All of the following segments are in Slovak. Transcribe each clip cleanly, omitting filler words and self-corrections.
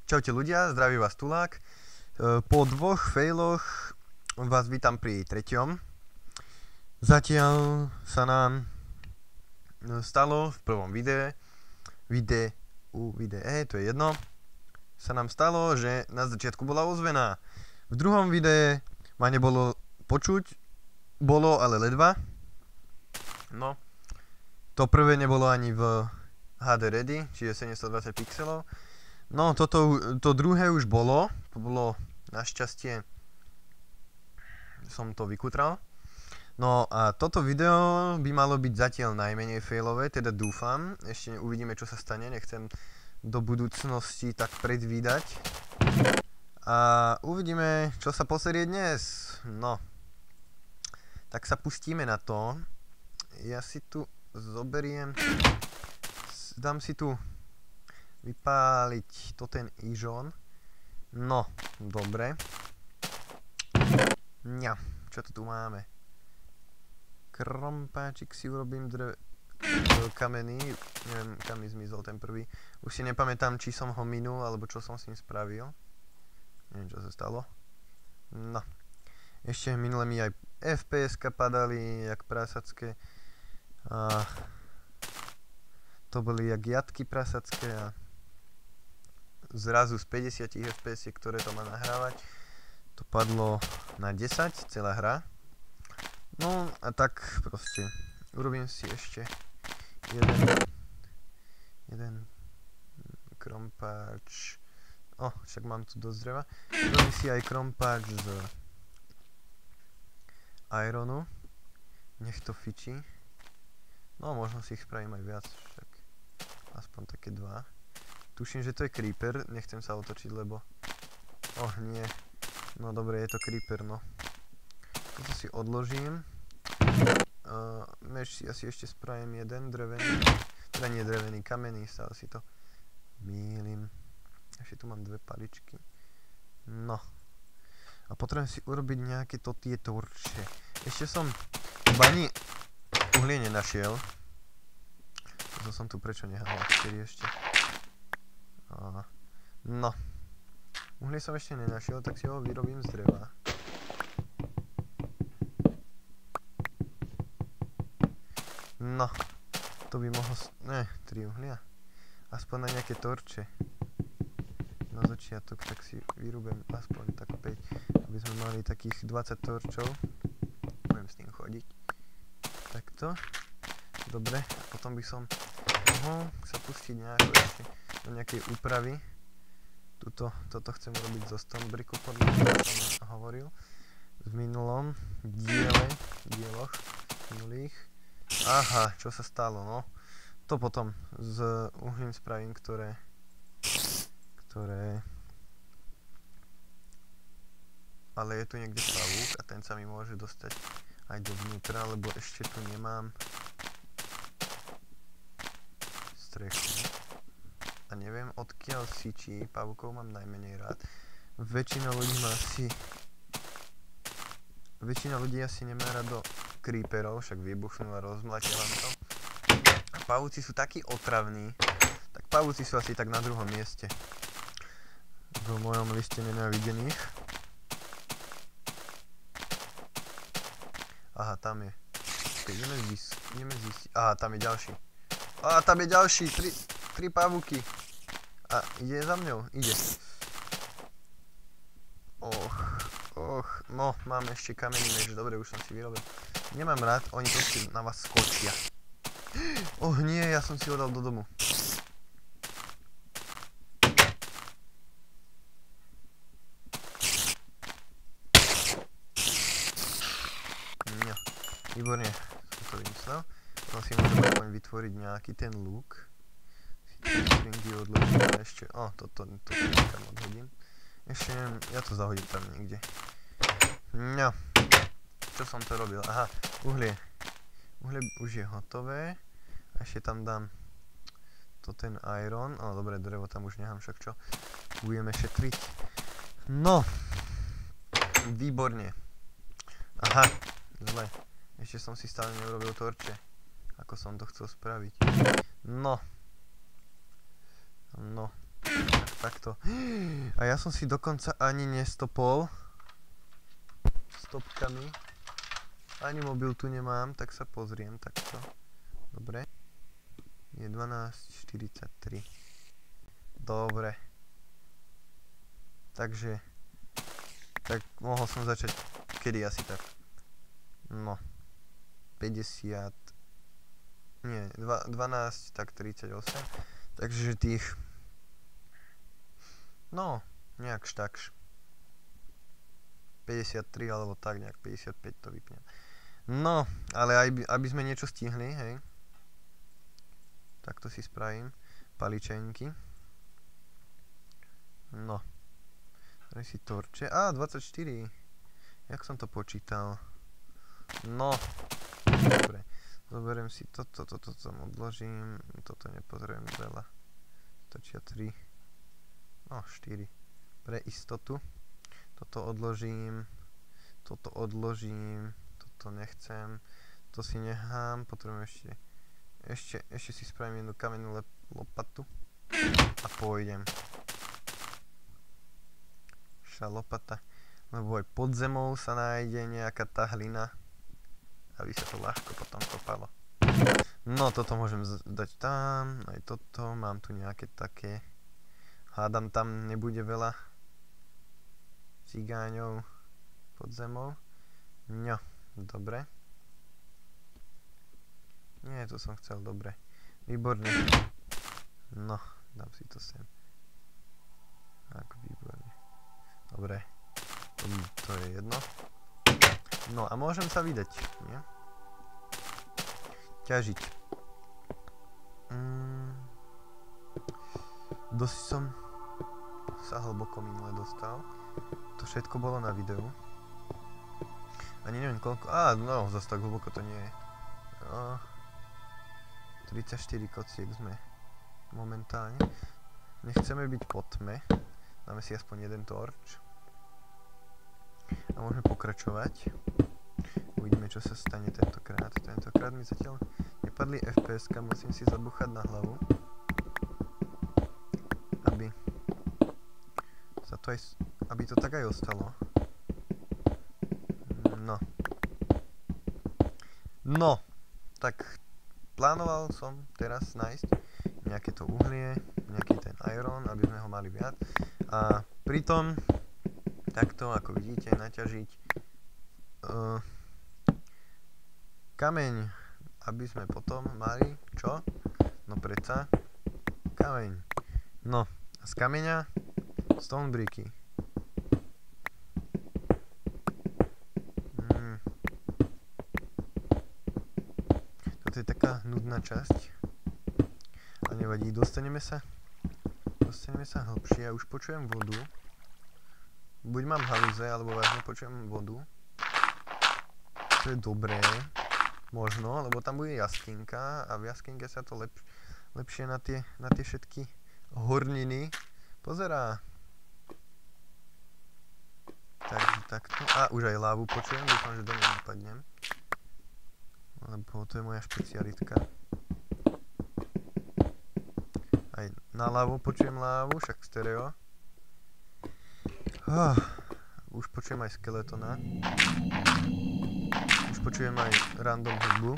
Čaute ľudia, zdraví vás Tulák. Po dvoch failoch vás vítam pri treťom. Zatiaľ sa nám stalo v prvom videu, to je jedno, sa nám stalo, že na začiatku bola ozvená. V druhom videu ma nebolo počuť, bolo ale ledva. No, to prvé nebolo ani v HD ready, čiže 720 pixelov. No, to druhé už bolo, našťastie som to vykutral. No a toto video by malo byť zatiaľ najmenej failové, teda dúfam, ešte uvidíme čo sa stane, nechcem do budúcnosti tak predvídať. A uvidíme čo sa poserie dnes, no. Tak sa pustíme na to, ja si tu zoberiem, dám si tu vypáliť to ten ižon. No, dobre. Ňa, čo to tu máme? Krompáčik si urobím kamenný. Neviem, kam mi zmizol ten prvý. Už si nepamätám, či som ho minul, alebo čo som s ním spravil. Neviem, čo sa stalo. No. Ešte minule mi aj FPS-ka padali, jak prasacké. A to boli jak jatky prasacké a zrazu z 50 FPS, ktoré to má nahrávať, to padlo na 10 celá hra. No a tak proste urobím si ešte jeden krompáč. Však mám tu dosť dreva. Urobím si aj krompáč z ironu. Nech to fičí. No možno si ich spravím aj viac, však aspoň také dva. Tuším, že to je creeper, nechcem sa otočiť, lebo... nie. No dobre, je to creeper, no. Toto si odložím. Meč si asi ešte spravím jeden drevený. Teda nie drevený, kamenný, stále si to mýlim. Ešte tu mám dve paličky. No. A potrebujem si urobiť nejaké tieto určite. Ešte som v bani uhlie nenašiel. To som tu prečo nehal, 4 ešte. No. Uhlie som ešte nenašiel, tak si ho vyrobím z dreva. No. To by mohlo... 3 uhlia. Aspoň na nejaké torče. Na začiatok, tak si vyrúbem aspoň tak 5, aby sme mali takých 20 torčov. Budem s tým chodiť. Takto. Dobre, a potom by som mohol sa pustiť nejako ešte do nejakej úpravy. Toto chcem urobiť zo Stonebricku, podľa toho som hovoril v minulom dieloch minulých. Aha, čo sa stalo, no. To potom s uhlím spravím, ktoré ale je tu niekde pavúk a ten sa mi môže dostať aj dovnútra, lebo ešte tu nemám strechu. A neviem odkiaľ sičí, pavúkov mám najmenej rád. Väčšina ľudí asi nemá rád do creeperov, však vybuchnú a rozmlatia vám to. A pavúci sú takí otravní, tak pavúci sú asi tak na druhom mieste v mojom liste nenávidených. Aha, tam je. Ideme zistiť. Aha, tam je ďalší. Aha, tam je ďalší. 3 pavúky. A ide za mňou? Ide. No, mám ešte kamenný meč. Dobre, už som si vyrobil. Nemám rád, oni proste na vás skočia. Nie, ja som si ho dal do domu. Výborne, som to vymyslel. Potom si môžem aspoň vytvoriť nejaký ten lúk. Si tie stringy odložím a ešte... toto niekam odhodím. Ešte neviem, ja to zahodím tam niekde. No. Čo som to robil? Aha, uhlie. Uhlie už je hotové. A ešte tam dám ten iron. Dobre, drevo tam už nechám, však čo? Budeme šetriť. No. Výborne. Aha, zle. Ešte som si stále neurobil torče, ako som to chcel spraviť. No. takto. A ja som si dokonca ani nestopol stopkami. Ani mobil tu nemám, tak sa pozriem takto. Dobre. Je 12:43. Dobre. Takže. Tak mohol som začať kedy asi tak. No. 50. Nie, 12, tak 38. Takže tých. No, nejak štakš. 53 alebo tak nejak 55 to vypnem. No, ale aj aby sme niečo stihli, hej. Takto si spravím paličenky. No. Daj si torče. 24. Jak som to počítal? No. Dobre. Zoberiem si toto odložím. Toto nepotrebujem veľa. Stačia 3. No, 4. Pre istotu. Toto odložím. Toto odložím. Toto nechcem. To si nechám. Potrebujem ešte si spravím jednu kamennú lopatu. A pôjdem. Lopata, lebo aj pod zemou sa nájde nejaká tá hlina, aby sa to ľahko potom kopalo. No, toto môžem dať tam, aj toto, mám tu nejaké také, hádam tam nebude veľa cigáňov pod zemou. No, dobre. Nie, to som chcel, dobre. Výborne. No, dám si to sem. Tak, výborne. Dobre, to je jedno. No a môžem sa vydať, nie? Ťažiť. Dosť som sa hlboko minule dostal. To všetko bolo na videu. Ani neviem koľko... no, zase tak hlboko to nie je. 34 kociek sme momentálne. Nechceme byť po tme. Dáme si aspoň jeden torč. A môžeme pokračovať. Uvidíme, čo sa stane tentokrát. Tentokrát mi zatiaľ nepadli FPS-ka, musím si zabuchať na hlavu. Aby to tak aj ostalo. No, tak plánoval som teraz nájsť nejaké to uhlie, nejaký ten iron, aby sme ho mali viac. A pritom takto, ako vidíte, naťažiť kameň, aby sme potom mali čo? No predsa kameň. No, a z kameňa stone bricky. Toto je taká nudná časť. A nevadí, dostaneme sa hlbšie. Ja už počujem vodu. Buď mám halúze, alebo vážne počujem vodu. To je dobré. Možno, lebo tam bude jaskinka a v jaskinke sa to lepšie na tie všetky horniny pozerá. Takže takto. A už aj lávu počujem, dúfam, že do nej nepadnem. Lebo to je moja špecialitka. Aj na ľavo počujem lávu, však stereo. Už počujem aj skeletona. Už počujem aj random hudbu.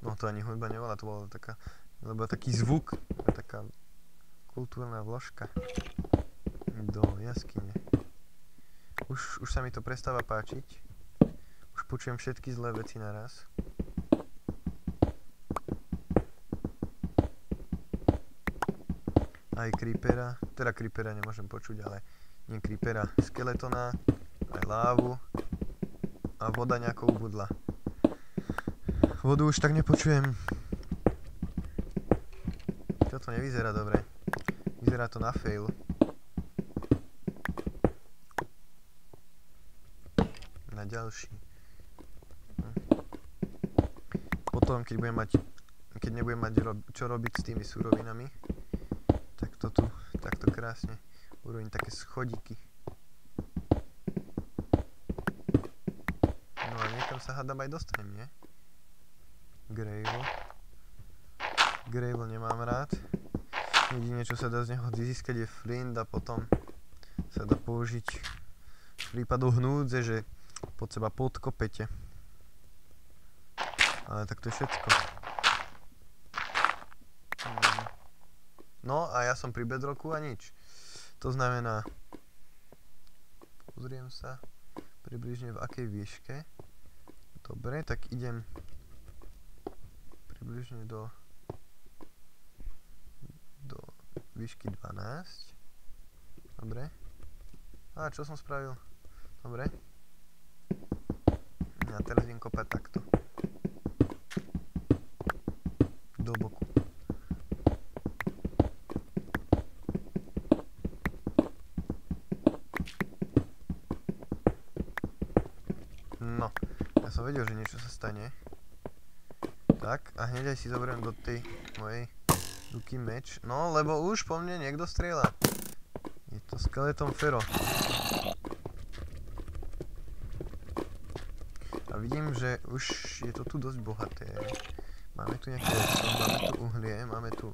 No to ani hudba nebola, to bola taká, lebo taký zvuk, taká kultúrna vložka do jaskyne. Už sa mi to prestáva páčiť. Už počujem všetky zlé veci naraz. Aj creepera, teda creepera nemôžem počuť, ale nie creepera, skeletona, aj lávu a voda nejako ubudla. Vodu už tak nepočujem. Toto nevyzerá dobre. Vyzerá to na fail. Na ďalší. Potom, keď nebudem mať čo robiť s tými surovinami, tak to tu takto krásne urobím také schodíky. No a niekam sa hádam aj dostanem, nie? Gravel nemám rád. Jedine, čo sa dá z neho získať, je flint a potom sa dá použiť v prípadu hnúdze, že pod seba podkopete. Ale tak to je všetko. No a ja som pri bedrocku a nič. To znamená, pozriem sa približne v akej výške. Dobre, tak idem približne do výšky 12. Dobre. A čo som spravil? Dobre. A teraz idem kopať takto. Do boku. No, ja som vedel, že niečo sa stane. Tak, a hneď aj si zoberiem do tej mojej ruky meč. No, lebo už po mne niekto strieľa. Je to skeleton Fero. A vidím, že už je to tu dosť bohaté. Máme tu nejaké veci, máme tu uhlie, máme tu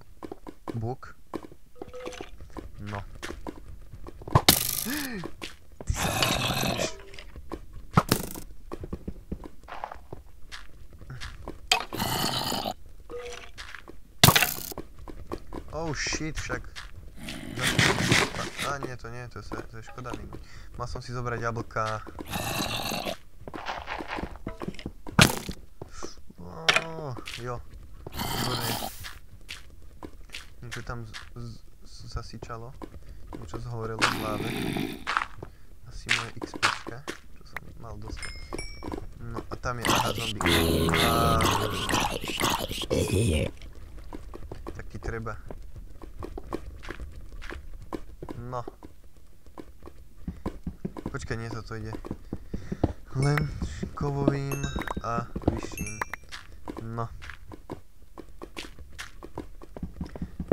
buk. No. Ty sa máš. Oh shit, však. A nie, to nie, to je škoda minúť. Mal som si zobrať jablka. Jo, výborné. Niečo tam zasičalo. Niečo zhorelo v hlave. Asi moje XPčka, čo som mal dostať. No a tam je, aha, zombík. Tak ti treba. No. Počkaj, nie, toto ide len kovovým a vyšším. No.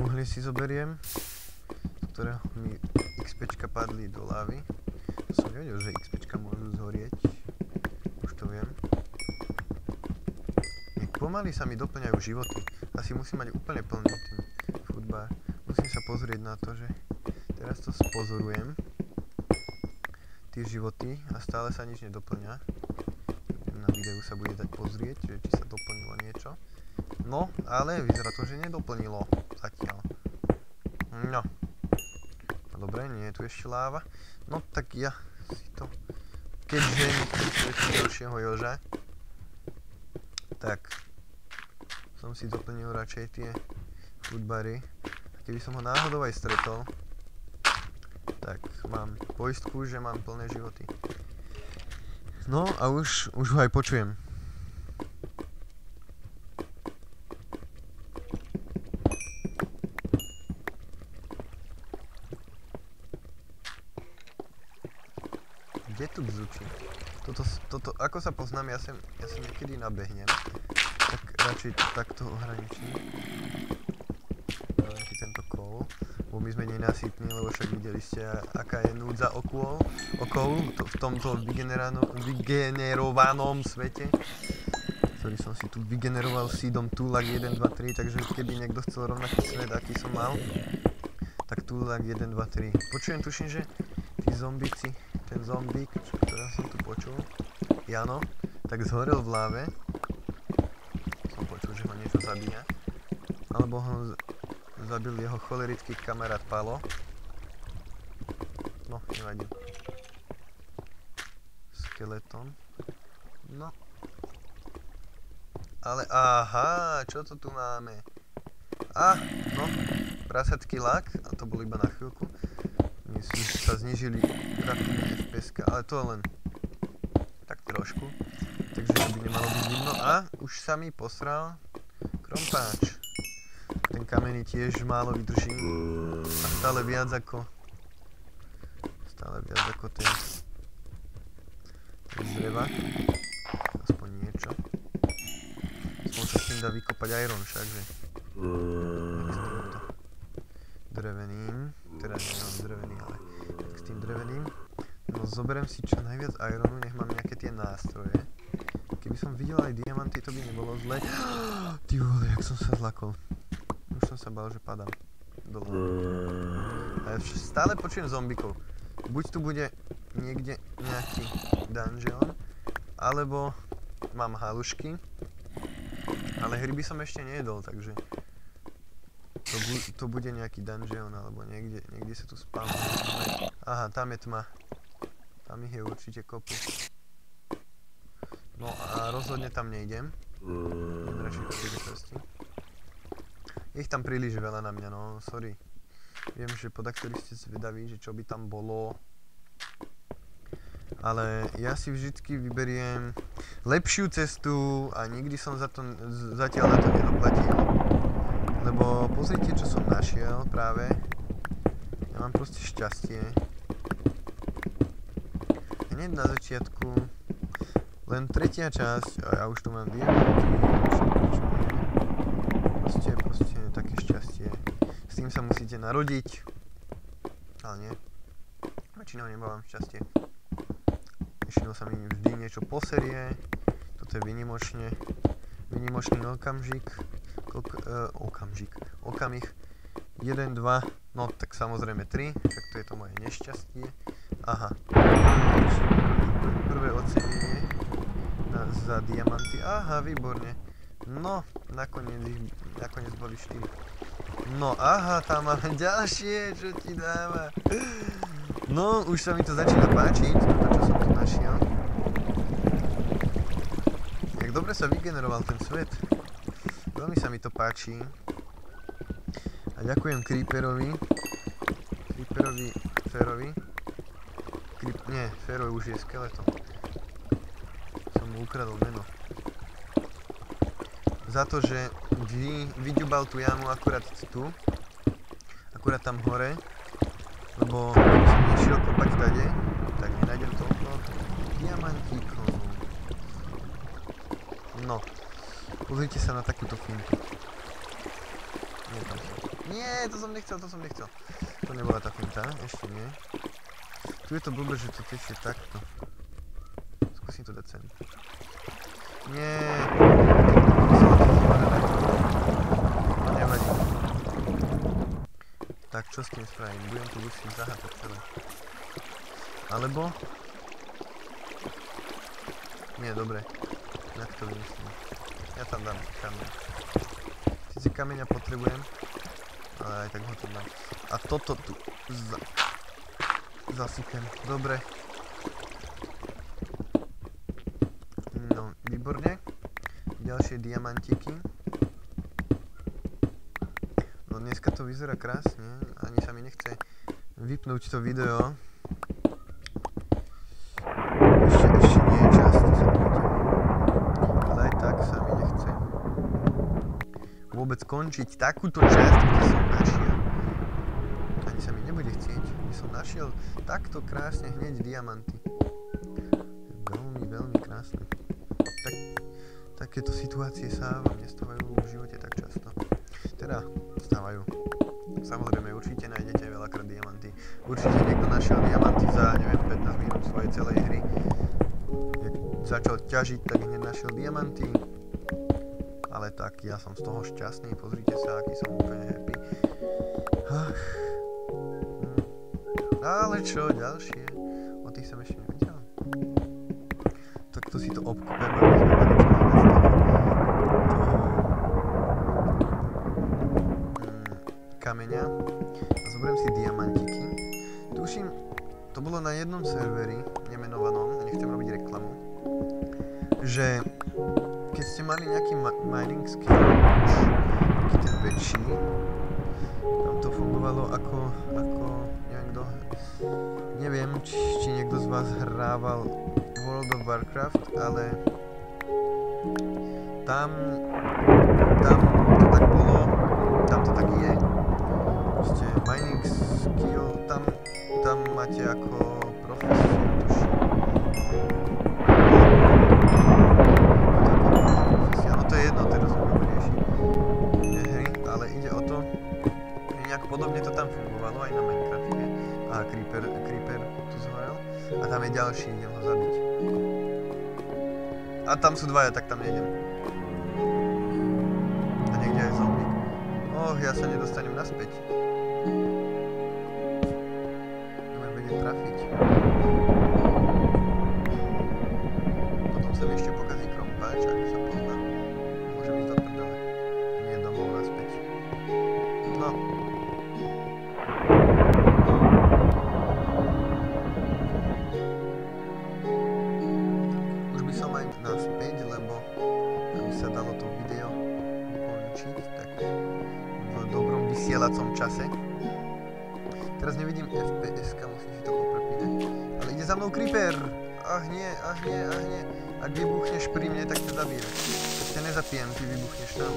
Uhlie si zoberiem, z ktorého mi XPčka padli do lávy. To som nevedel, že XPčka môžu zhorieť. Už to viem. Pomaly sa mi doplňajú životy. Asi musím mať úplne plný ten foodbar. Musím sa pozrieť na to, že teraz to spozorujem. Tie životy a stále sa nič nedoplňa. Na videu sa bude dať pozrieť, že či sa doplnilo niečo. No, ale vyzerá to, že nedoplnilo zatiaľ. No. No dobre, nie je tu ešte láva. No tak ja si to... Keďže nechcem svietiť ďalšieho joža, tak som si doplnil radšej tie foodbary. A keby som ho náhodou aj stretol, tak mám poistku, že mám plné životy. No a už ho aj počujem. Kde tu bzučí? Toto, ako sa poznám, ja sa niekedy nabehnem. Tak radšej takto ohraničím. Nejaký tento kôl. Bo my sme nenasytní, lebo však videli ste, aká je núdza okôl v tomto vygenerovanom svete. Ktorý som si tu vygeneroval seedom Tulak 1, 2, 3, takže keby niekto chcel rovnaký svet, aký som mal, tak Tulak 1, 2, 3. Počujem, tuším, že tí zombici, ten zombík, ktorého som tu počul, Jano, tak zhorel v láve. Som počul, že ho niečo zabíja. Alebo ho zabil jeho cholerický kamarát Palo. No, nevadí. Skeleton. No. Ale aha, čo to tu máme? No, prasatský lak, a to bolo iba na chvíľku. Myslím, že sa znížili rapidne FPS-ka, ale to len tak trošku. Takže to by nemalo byť vidno. A už sa mi posral krompáč. Ten kamenný tiež málo vydrží. A stále viac ako ten z dreva. Aspoň niečo. Aspoň sa s tým dá vykopať iron však, že? Dreveným. Teda nemám drevený, ale tak s tým dreveným. No zoberiem si čo najviac ironu, nech mám nejaké tie nástroje. Keby som videl aj diamanty, to by nebolo zle. Ty vole, jak som sa zlakol. Už som sa bál, že padám. dole. A ja stále počujem zombikov. Buď tu bude niekde nejaký dungeon, alebo mám halušky, ale hryby som ešte nejedol, takže to bude nejaký dungeon, alebo niekde sa tu spáva. Aha, tam je tma. Tam ich je určite kopu. No a rozhodne tam nejdem. Idem radšej po tej rýchlosti. Je ich tam príliš veľa na mňa, no, sorry. Viem, že podaktorí ste zvedaví, že čo by tam bolo. Ale ja si vždycky vyberiem lepšiu cestu a nikdy som zatiaľ na to nedoplatil. Lebo pozrite, čo som našiel práve. Ja mám proste šťastie. Hneď na začiatku. Len tretia časť a ja už tu mám diamanty. Proste také šťastie. S tým sa musíte narodiť. Ale nie. Väčšinou nebávam šťastie. Väčšinou sa mi vždy niečo poserie. Toto je výnimočný okamih. 1, 2, no tak samozrejme 3, tak to je to moje nešťastie. Aha. Prvé ocenenie za diamanty. Aha, výborne. No, nakoniec boli 4. No, aha, tam máme ďalšie, čo ti dáva. No, už sa mi to začína páčiť, to čo som tu našiel. Jak dobre sa vygeneroval ten svet. Veľmi sa mi to páči. A ďakujem Creeperovi. Férovi už je skeleton. Som mu ukradol meno. Za to, že vyďubal tú jamu akurát tu. Akurát tam hore. Lebo som nešiel kopať tade, tak nenájdem toľko diamantíkov. No. Pozrite sa na takúto fintu. Nie, to som nechcel. To nebola tá finta, ešte nie. Tu je to blbé, že to tečie takto. Skúsim to dať sem. Nie. To nevadí. Tak čo s tým spravím? Budem tu musieť zahápať celé. Alebo... Nie, dobre. Jak to vymyslím? Ja tam dám kameň. Sice kameňa potrebujem, ale aj tak ho tam dám. A toto tu zasypem. Dobre. No, výborne. Ďalšie diamantíky. No dneska to vyzerá krásne. Ani sa mi nechce vypnúť to video. Ešte nie je čas, to sa bude. Ale aj tak sa mi nechce vôbec končiť takúto časť, kde som našiel. Ani sa mi nebude chcieť, kde som našiel takto krásne hneď diamanty. Veľmi, veľmi krásne. Takéto situácie sa vám nestávajú v živote tak často. Teda stávajú. Samozrejme, určite nájdete veľakrát diamanty. Určite niekto našiel diamanty za, neviem, 15 minút svojej celej hry. Jak začal ťažiť, tak hneď našiel diamanty. Ale tak, ja som z toho šťastný. Pozrite sa, aký som úplne happy. Ale čo, ďalšie? O tých som ešte nevedel. Tak to si to obkupem, aby sme mali čo najviac toho kameňa. A zoberiem si diamantíky. Tuším, to bolo na jednom serveri, nemenovanom, nechcem robiť reklamu, že keď ste mali nejaký mining skill, taký ten väčší, tam to fungovalo ako neviem, či niekto z vás hrával World of Warcraft, ale tam to tak bolo, tam to tak je. Proste mining skill, tam máte ako profesiu, no to je jedno, teraz nebudem riešiť hry, ale ide o to, že nejak podobne to tam fungovalo aj na Minecrafte. A Creeper tu zhorel. A tam je ďalší, idem ho zabiť. A tam sú dvaja, tak tam nejdem. A niekde aj zombík. Ja sa nedostanem naspäť. Nebudem vedieť trafiť. Potom sa mi ešte pokazí krompáč, ako sa pozná. Môžem ísť do prdele. Nie domov naspäť. No. Už by som aj naspäť, lebo aby sa dalo to video ukončiť, tak v dobrom vysielacom čase. Teraz nevidím FPS-ka, musím si to poprepínať. Ale ide za mnou creeper! Ach nie, ach nie, ach nie. Ak vybuchneš pri mne, tak ťa zabijem. Ak ťa nezapijem, ty vybuchneš tam.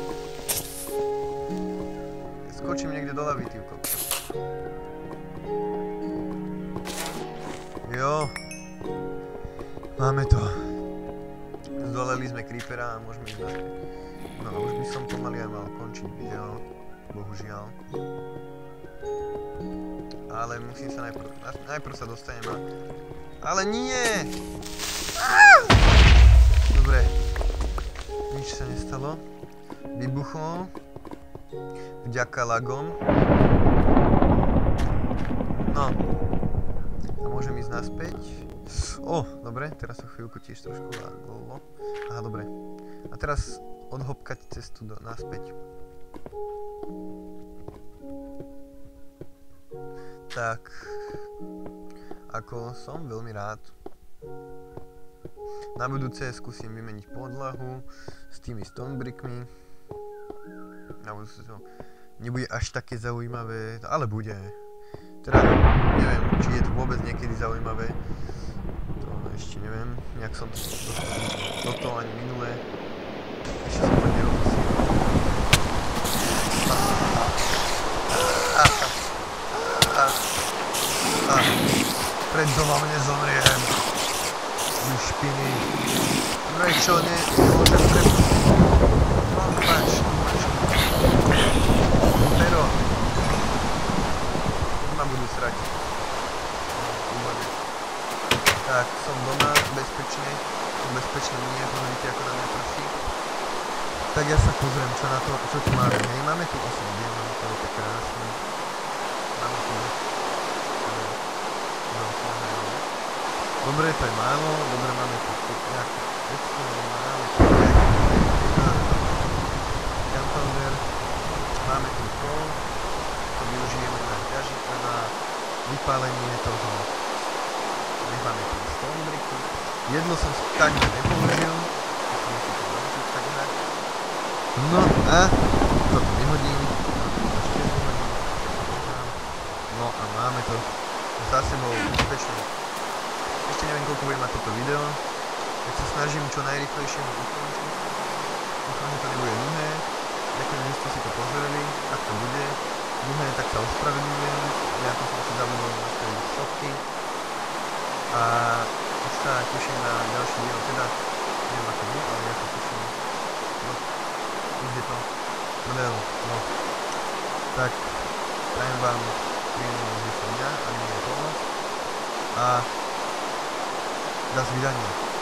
Ja skočím niekde do lavy, ty kokos. Jo. Máme to. Zdoleli sme creepera a môžeme ísť naspäť. No a už by som pomaly aj mal končiť video. Bohužiaľ. Ale musím sa najprv sa dostanem a... Ale nie! Dobre. Nič sa nestalo. Vybuchol. Vďaka lagom. No. A môžem ísť naspäť. Dobre, teraz sa chvíľku tiež trošku lagolo. Aha, dobre. A teraz odhopkať cestu naspäť. Tak, ako som veľmi rád. Na budúce skúsim vymeniť podlahu s tými stonebrickmi. Na budúce to nebude až také zaujímavé, ale bude. Teda neviem, či je to vôbec niekedy zaujímavé. To ešte neviem, nejak som toto ani minulé. Ešte som to nerozosíval. Pred doma mne zomriem. Vy špiny. Prečo nemôžem prepustiť? No pač, pero. Ma budú srať. Tak, som doma, bezpečne. Bezpečne nie, vidíte ako na mňa prší. Tak ja sa pozriem, čo tu máme. Hej, máme tu 8 diemov, to je krásne. Máme tu... Dobre, to je málo, dobre, máme tu nejaké vecko, máme tu gunpowder, máme tu kol, to využijeme na ťažitve, na vypálenie toho, necháme tu stonebricky. Jedno som takto nepoužil, musím si to naučiť tak hrať. No a toto vyhodím, no a máme to za sebou úspešne. Ešte neviem, koľko bude mať toto video, tak sa snažím čo najrýchlejšie ho ukončiť. Dúfam, že to nebude dlhé. Ďakujem, že ste si to pozreli. Ak to bude dlhé, tak sa ospravedlňujem. Nejako som si zabudol nastaviť stopky. A už sa teším na ďalší video. Teda, neviem ako vy, ale ja sa teším. No, už je to model. No. Tak, prajem vám príjemný zvyšok dňa, a nie je pomoc. A do свидания.